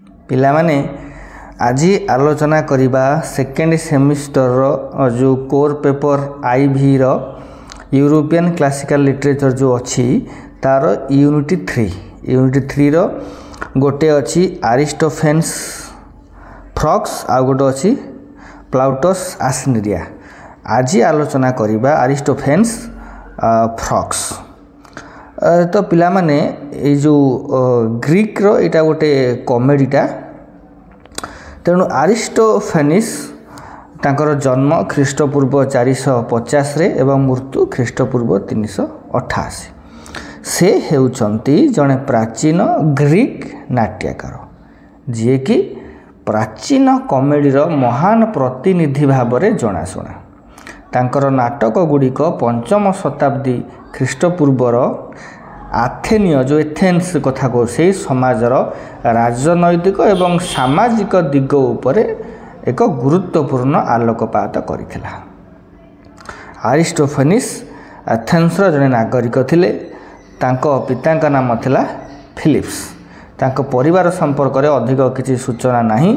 ପିଲାମାନେ ଆଜି ଆଲୋଚନା କରିବା ସେକେଣ୍ଡ ସେମିଷ୍ଟରର ଯେଉଁ କୋର୍ ପେପର IV ର ୟୁରୋପିଆନ୍ କ୍ଲାସିକାଲ ଲିଟରେଚର ଯେଉଁ ଅଛି ତାର ୟୁନିଟ୍ 3 ର ଗୋଟେ ଅଛି ଆରିଷ୍ଟୋଫେନ୍ସ ଫ୍ରକ୍ସ ଆଉ ଗୋଟେ ଅଛି ପ୍ଲାଉଟସ୍ ଆସିନେରିଆ। ଆଜି ଆଲୋଚନା କରିବା ଆରିଷ୍ଟୋଫେନ୍ସ ଫ୍ରକ୍ସ। ତ ପିଲାମାନେ ଏଇ ଯେଉଁ ଗ୍ରୀକ୍ର ଏଇଟା ଗୋଟେ କମେଡ଼ିଟା। ତେଣୁ ଆରିଷ୍ଟୋଫେନିସ୍ ତାଙ୍କର ଜନ୍ମ ଖ୍ରୀଷ୍ଟପୂର୍ବ 450 ଏବଂ ମୃତ୍ୟୁ ଖ୍ରୀଷ୍ଟପୂର୍ବ 388। ସେ ହେଉଛନ୍ତି ଜଣେ ପ୍ରାଚୀନ ଗ୍ରୀକ୍ ନାଟ୍ୟକାର ଯିଏକି ପ୍ରାଚୀନ କମେଡ଼ିର ମହାନ ପ୍ରତିନିଧି ଭାବରେ ଜଣାଶୁଣା। ତାଙ୍କର ନାଟକ ଗୁଡ଼ିକ 5ମ ଶତାବ୍ଦୀ ଖ୍ରୀଷ୍ଟପୂର୍ବର ଆଥେନୀୟ ଯେଉଁ ଏଥେନ୍ସ କଥା କହୁ ସେହି ସମାଜର ରାଜନୈତିକ ଏବଂ ସାମାଜିକ ଦିଗ ଉପରେ ଏକ ଗୁରୁତ୍ୱପୂର୍ଣ୍ଣ ଆଲୋକପାତ କରିଥିଲା। ଆରିଷ୍ଟୋଫେନିସ୍ ଆଥେନ୍ସର ଜଣେ ନାଗରିକ ଥିଲେ। ତାଙ୍କ ପିତାଙ୍କ ନାମ ଥିଲା ଫିଲିପ୍ସ। ତାଙ୍କ ପରିବାର ସମ୍ପର୍କରେ ଅଧିକ କିଛି ସୂଚନା ନାହିଁ,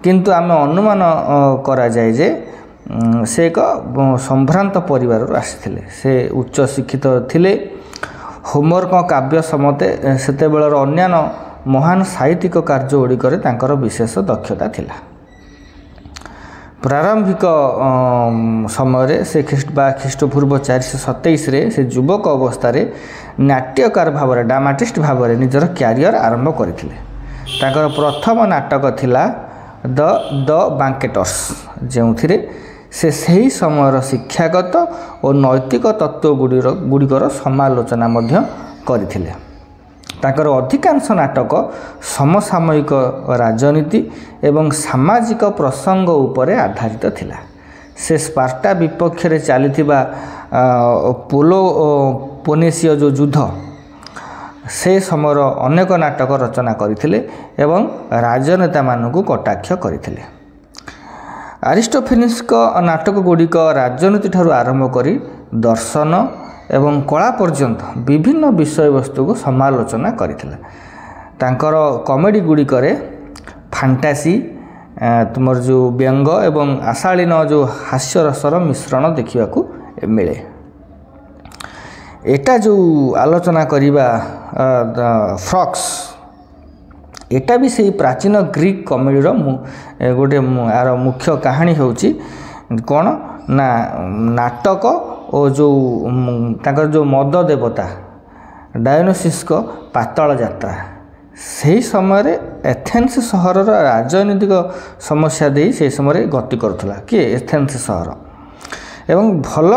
କିନ୍ତୁ ଆମେ ଅନୁମାନ କରାଯାଏ ଯେ ସେ ଏକ ସମ୍ଭ୍ରାନ୍ତ ପରିବାରରୁ ଆସିଥିଲେ। ସେ ଉଚ୍ଚ ଶିକ୍ଷିତ ଥିଲେ। ହୋମରଙ୍କ କାବ୍ୟ ସମେତ ସେତେବେଳର ଅନ୍ୟାନ୍ୟ ମହାନ ସାହିତ୍ୟିକ କାର୍ଯ୍ୟ ଗୁଡ଼ିକରେ ତାଙ୍କର ବିଶେଷ ଦକ୍ଷତା ଥିଲା। ପ୍ରାରମ୍ଭିକ ସମୟରେ ସେ ଖ୍ରୀଷ୍ଟପୂର୍ବ 427ରେ ସେ ଯୁବକ ଅବସ୍ଥାରେ ନାଟ୍ୟକାର ଭାବରେ ଡ୍ରାମାଟିଷ୍ଟ ଭାବରେ ନିଜର କ୍ୟାରିୟର ଆରମ୍ଭ କରିଥିଲେ। ତାଙ୍କର ପ୍ରଥମ ନାଟକ ଥିଲା ଦ ବାଙ୍କେଟର୍ସ, ଯେଉଁଥିରେ ସେ ସେହି ସମୟର ଶିକ୍ଷାଗତ ଓ ନୈତିକ ତତ୍ତ୍ୱଗୁଡ଼ିକର ସମାଲୋଚନା ମଧ୍ୟ କରିଥିଲେ। ତାଙ୍କର ଅଧିକାଂଶ ନାଟକ ସମସାମୟିକ ରାଜନୀତି ଏବଂ ସାମାଜିକ ପ୍ରସଙ୍ଗ ଉପରେ ଆଧାରିତ ଥିଲା। ସେ ସ୍ପାର୍ଟା ବିପକ୍ଷରେ ଚାଲିଥିବା ପେଲୋପୋନେସୀୟ ଯେଉଁ ଯୁଦ୍ଧ ସେ ସମୟର ଅନେକ ନାଟକ ରଚନା କରିଥିଲେ ଏବଂ ରାଜନେତାମାନଙ୍କୁ କଟାକ୍ଷ କରିଥିଲେ। ଆରିଷ୍ଟୋଫେନିସ୍ଙ୍କ ନାଟକ ଗୁଡ଼ିକ ରାଜନୀତି ଠାରୁ ଆରମ୍ଭ କରି ଦର୍ଶନ ଏବଂ କଳା ପର୍ଯ୍ୟନ୍ତ ବିଭିନ୍ନ ବିଷୟବସ୍ତୁକୁ ସମାଲୋଚନା କରିଥିଲା। ତାଙ୍କର କମେଡ଼ି ଗୁଡ଼ିକରେ ଫାଣ୍ଟାସି, ତୁମର ଯେଉଁ ବ୍ୟଙ୍ଗ ଏବଂ ଆଶାଳୀନ ଯେଉଁ ହାସ୍ୟରସର ମିଶ୍ରଣ ଦେଖିବାକୁ ମିଳେ। ଏଟା ଯେଉଁ ଆଲୋଚନା କରିବା ଫ୍ରକ୍ସ, ଏଟା ବି ସେଇ ପ୍ରାଚୀନ ଗ୍ରୀକ୍ କମେଡ଼ିର ଗୋଟେ ଆର ମୁଖ୍ୟ କାହାଣୀ ହେଉଛି କ'ଣ ନା ନାଟକ ଓ ଯେଉଁ ତାଙ୍କର ଯେଉଁ ମଦ ଦେବତା ଡାୟୋନିସସ୍ଙ୍କ ପାତାଳ ଯାତ୍ରା। ସେହି ସମୟରେ ଏଥେନ୍ସ ସହରର ରାଜନୈତିକ ସମସ୍ୟା ଦେଇ ସେହି ସମୟରେ ଗତି କରୁଥିଲା କିଏ ଏଥେନ୍ସ ସହର, ଏବଂ ଭଲ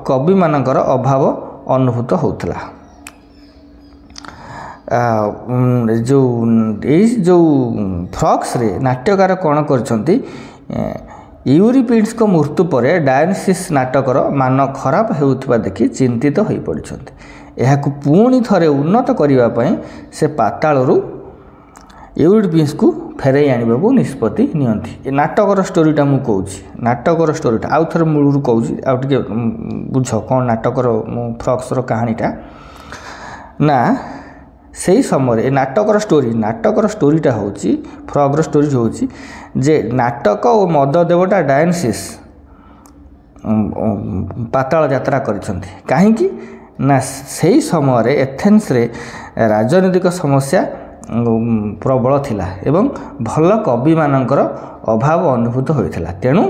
କବିମାନଙ୍କର ଅଭାବ ଅନୁଭୂତ ହେଉଥିଲା। ଯେଉଁ ଫ୍ରକ୍ସରେ ନାଟ୍ୟକାର କ'ଣ କରିଛନ୍ତି, ୟୁରିପିଡ୍ସଙ୍କ ମୃତ୍ୟୁ ପରେ ଡାୟୋନିସସ୍ ନାଟକର ମାନ ଖରାପ ହେଉଥିବା ଦେଖି ଚିନ୍ତିତ ହୋଇପଡ଼ିଛନ୍ତି। ଏହାକୁ ପୁଣି ଥରେ ଉନ୍ନତ କରିବା ପାଇଁ ସେ ପାତାଳରୁ ୟୁରିପିଡ୍ସକୁ ଫେରାଇ ଆଣିବାକୁ ନିଷ୍ପତ୍ତି ନିଅନ୍ତି। ଏ ନାଟକର ଷ୍ଟୋରିଟା ମୁଁ କହୁଛି, ନାଟକର ଷ୍ଟୋରିଟା ଆଉ ଥରେ ମୂଳରୁ କହୁଛି, ଆଉ ଟିକେ ବୁଝ କ'ଣ ନାଟକର ଫ୍ରକ୍ସର କାହାଣୀଟା। ନା ସେହି ସମୟରେ ଏ ନାଟକର ଷ୍ଟୋରିଟା ହେଉଛି ଫ୍ରକ୍ର ଷ୍ଟୋରି ହେଉଛି ଯେ ନାଟକ ଓ ମଦ ଦେବତା ଡାୟୋନିସସ୍ ପାତାଳ ଯାତ୍ରା କରିଛନ୍ତି। କାହିଁକି ନା ସେହି ସମୟରେ ଏଥେନ୍ସରେ ରାଜନୈତିକ ସମସ୍ୟା ପ୍ରବଳ ଥିଲା ଏବଂ ଭଲ କବିମାନଙ୍କର ଅଭାବ ଅନୁଭୂତ ହୋଇଥିଲା। ତେଣୁ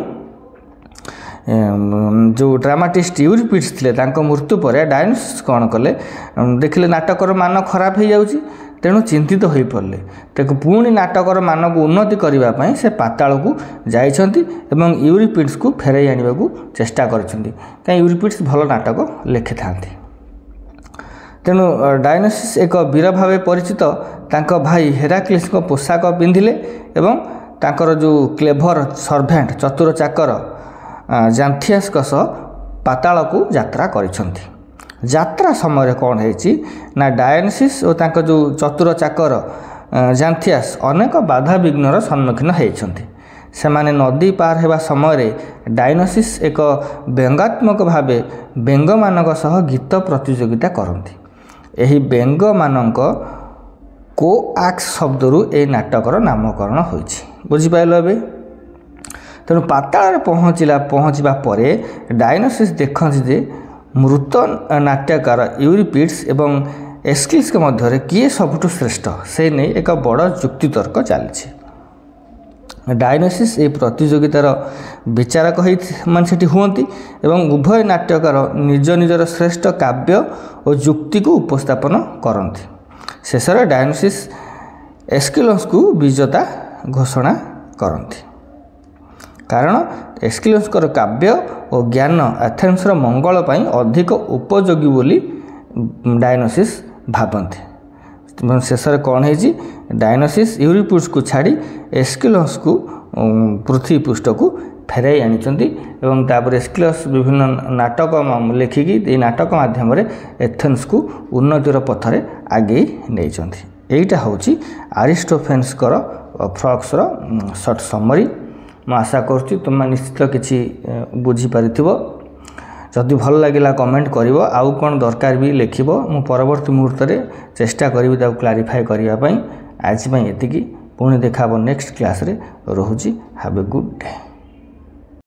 ଯେଉଁ ଡ୍ରାମାଟିଷ୍ଟ ୟୁରିପିଡ୍ସ ଥିଲେ ତାଙ୍କ ମୃତ୍ୟୁ ପରେ ଡାୟୋନିସସ୍ କ'ଣ କଲେ, ଦେଖିଲେ ନାଟକର ମାନ ଖରାପ ହୋଇଯାଉଛି, ତେଣୁ ଚିନ୍ତିତ ହୋଇପଡ଼ିଲେ। ତାକୁ ପୁଣି ନାଟକର ମାନକୁ ଉନ୍ନତି କରିବା ପାଇଁ ସେ ପାତାଳକୁ ଯାଇଛନ୍ତି ଏବଂ ୟୁରିପିଡ୍ସକୁ ଫେରାଇ ଆଣିବାକୁ ଚେଷ୍ଟା କରିଛନ୍ତି, କାହିଁକି ୟୁରିପିଡ୍ସ ଭଲ ନାଟକ ଲେଖିଥାନ୍ତି। ତେଣୁ ଡାୟୋନିସସ୍ ଏକ ବୀର ଭାବେ ପରିଚିତ ତାଙ୍କ ଭାଇ ହେରାକ୍ଲିସ୍ଙ୍କ ପୋଷାକ ପିନ୍ଧିଲେ ଏବଂ ତାଙ୍କର ଯେଉଁ କ୍ଲେଭର ସର୍ଭେଣ୍ଟ ଚତୁର ଚାକର ଜାନ୍ଥିଆସଙ୍କ ସହ ପାତାଳକୁ ଯାତ୍ରା କରିଛନ୍ତି। ଯାତ୍ରା ସମୟରେ କ'ଣ ହେଇଛି ନା ଡାୟୋନିସସ୍ ଓ ତାଙ୍କ ଯେଉଁ ଚତୁର ଚାକର ଜାନ୍ଥିଆସ୍ ଅନେକ ବାଧାବିଘ୍ନର ସମ୍ମୁଖୀନ ହୋଇଛନ୍ତି। ସେମାନେ ନଦୀ ପାର ହେବା ସମୟରେ ଡାୟୋନିସସ୍ ଏକ ବ୍ୟଙ୍ଗାତ୍ମକ ଭାବେ ବ୍ୟଙ୍ଗମାନଙ୍କ ସହ ଗୀତ ପ୍ରତିଯୋଗିତା କରନ୍ତି। ଏହି ବ୍ୟଙ୍ଗମାନଙ୍କ କୋଆକ୍ସ ଶବ୍ଦରୁ ଏହି ନାଟକର ନାମକରଣ ହୋଇଛି। ବୁଝିପାରିଲ ଏବେ? ତେଣୁ ପାତାଳରେ ପହଞ୍ଚିବା ପରେ ଡାଇନୋସିସ୍ ଦେଖନ୍ତି ଯେ ମୃତ ନାଟ୍ୟକାର ୟୁରିପିଡ୍ସ ଏବଂ ଏସ୍କିଲସ୍ଙ୍କ ମଧ୍ୟରେ କିଏ ସବୁଠୁ ଶ୍ରେଷ୍ଠ ସେ ନେଇ ଏକ ବଡ଼ ଯୁକ୍ତିତର୍କ ଚାଲିଛି। ଡାଇନୋସିସ୍ ଏହି ପ୍ରତିଯୋଗିତାର ବିଚାରକ ମାନେ ସେଠି ହୁଅନ୍ତି ଏବଂ ଉଭୟ ନାଟ୍ୟକାର ନିଜର ଶ୍ରେଷ୍ଠ କାବ୍ୟ ଓ ଯୁକ୍ତିକୁ ଉପସ୍ଥାପନ କରନ୍ତି। ଶେଷରେ ଡାଇନୋସିସ୍ ଏସ୍କିଲସ୍ଙ୍କୁ ବିଜେତା ଘୋଷଣା କରନ୍ତି, କାରଣ ଏସ୍କିଲସ୍ଙ୍କର କାବ୍ୟ ଓ ଜ୍ଞାନ ଆଥେନ୍ସର ମଙ୍ଗଳ ପାଇଁ ଅଧିକ ଉପଯୋଗୀ ବୋଲି ଡାଇନୋସିସ୍ ଭାବନ୍ତି। ଶେଷରେ କ'ଣ ହେଇଛି? ଡାଇନୋସିସ୍ ୟୁରିପିଡ୍ସକୁ ଛାଡ଼ି ଏସ୍କିଲସ୍କୁ ପୃଥିବୀ ପୃଷ୍ଠକୁ ଫେରାଇ ଆଣିଛନ୍ତି ଏବଂ ତାପରେ ଏସ୍କିଲସ୍ ବିଭିନ୍ନ ନାଟକ ଲେଖିକି ଏହି ନାଟକ ମାଧ୍ୟମରେ ଏଥେନ୍ସକୁ ଉନ୍ନତିର ପଥରେ ଆଗେଇ ନେଇଛନ୍ତି। ଏଇଟା ହେଉଛି ଆରିଷ୍ଟୋଫେନ୍ସଙ୍କର ଫ୍ରକ୍ସର ସର୍ଟ ସମରି। ମୁଁ ଆଶା କରୁଛି ତୁମେ ନିଶ୍ଚିତ କିଛି ବୁଝିପାରିଥିବ। ଯଦି ଭଲ ଲାଗିଲା କମେଣ୍ଟ କରିବ, ଆଉ କ'ଣ ଦରକାର ବି ଲେଖିବ। ମୁଁ ପରବର୍ତ୍ତୀ ମୁହୂର୍ତ୍ତରେ ଚେଷ୍ଟା କରିବି ତାକୁ କ୍ଲାରିଫାଏ କରିବା ପାଇଁ। ଆଜି ପାଇଁ ଏତିକି, ପୁଣି ଦେଖା ହେବ ନେକ୍ସଟ କ୍ଲାସ୍ରେ। ରହୁଛି। Have a good day.